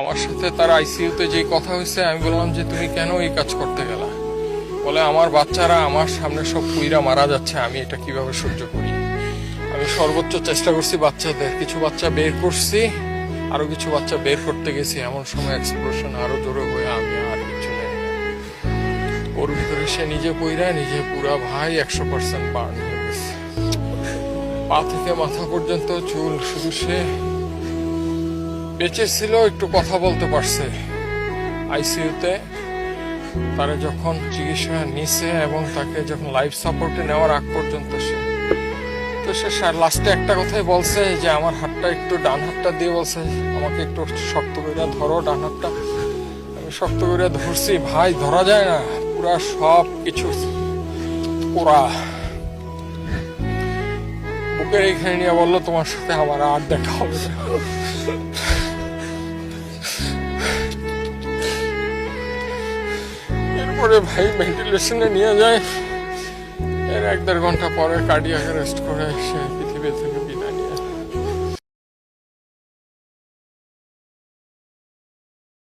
আমার সাথে তার আইসিইউতে যে কথা হয়েছে, আমি বললাম যে তুমি কেন এই কাজ করতে গেলা? বলে আমার বাচ্চারা আমার সামনে সব পুইরা মারা যাচ্ছে, আমি এটা কিভাবে সহ্য করি। আমি সর্বোচ্চ চেষ্টা করছি বাচ্চাদের, কিছু বাচ্চা বের করছি, আরো কিছু বাচ্চা বের করতে গেছি, এমন সময় এক্সপ্লোশন আরো জোরে হয়ে আমি আর কিছু নেই। ওর ভিতরে সে নিজে পইরা নিজে পুরা ভাই 100% বার্ন হয়ে গেছে, পা থেকে মাথা পর্যন্ত চুল। শুধু সে বেঁচে ছিল, একটু কথা বলতে পারছে আইসিইউতে। তারা যখন চিকিৎসা নিছে এবং তাকে যখন লাইফ সাপোর্টে নেওয়ার আগ পর্যন্ত সে লাস্টে একটা কথাই বলছে যে আমার হাতটা একটু, ডান হাতটা দিয়ে বলছে আমাকে একটু শক্ত করে ধরো ডান হাতটা। আমি শক্ত করে ধরছি, ভাই ধরা যায় না, পুরা সব কিছু পুরা বুকের এখানে নিয়ে বললো তোমার সাথে আমার আর দেখা হবে না। এরপরে ভাই ভেন্টিলেশনে নিয়ে যায়, এর 1-1.5 ঘন্টা পরে কার্ডিয়াক অ্যারেস্ট করে সে পৃথিবী থেকে বিদায়।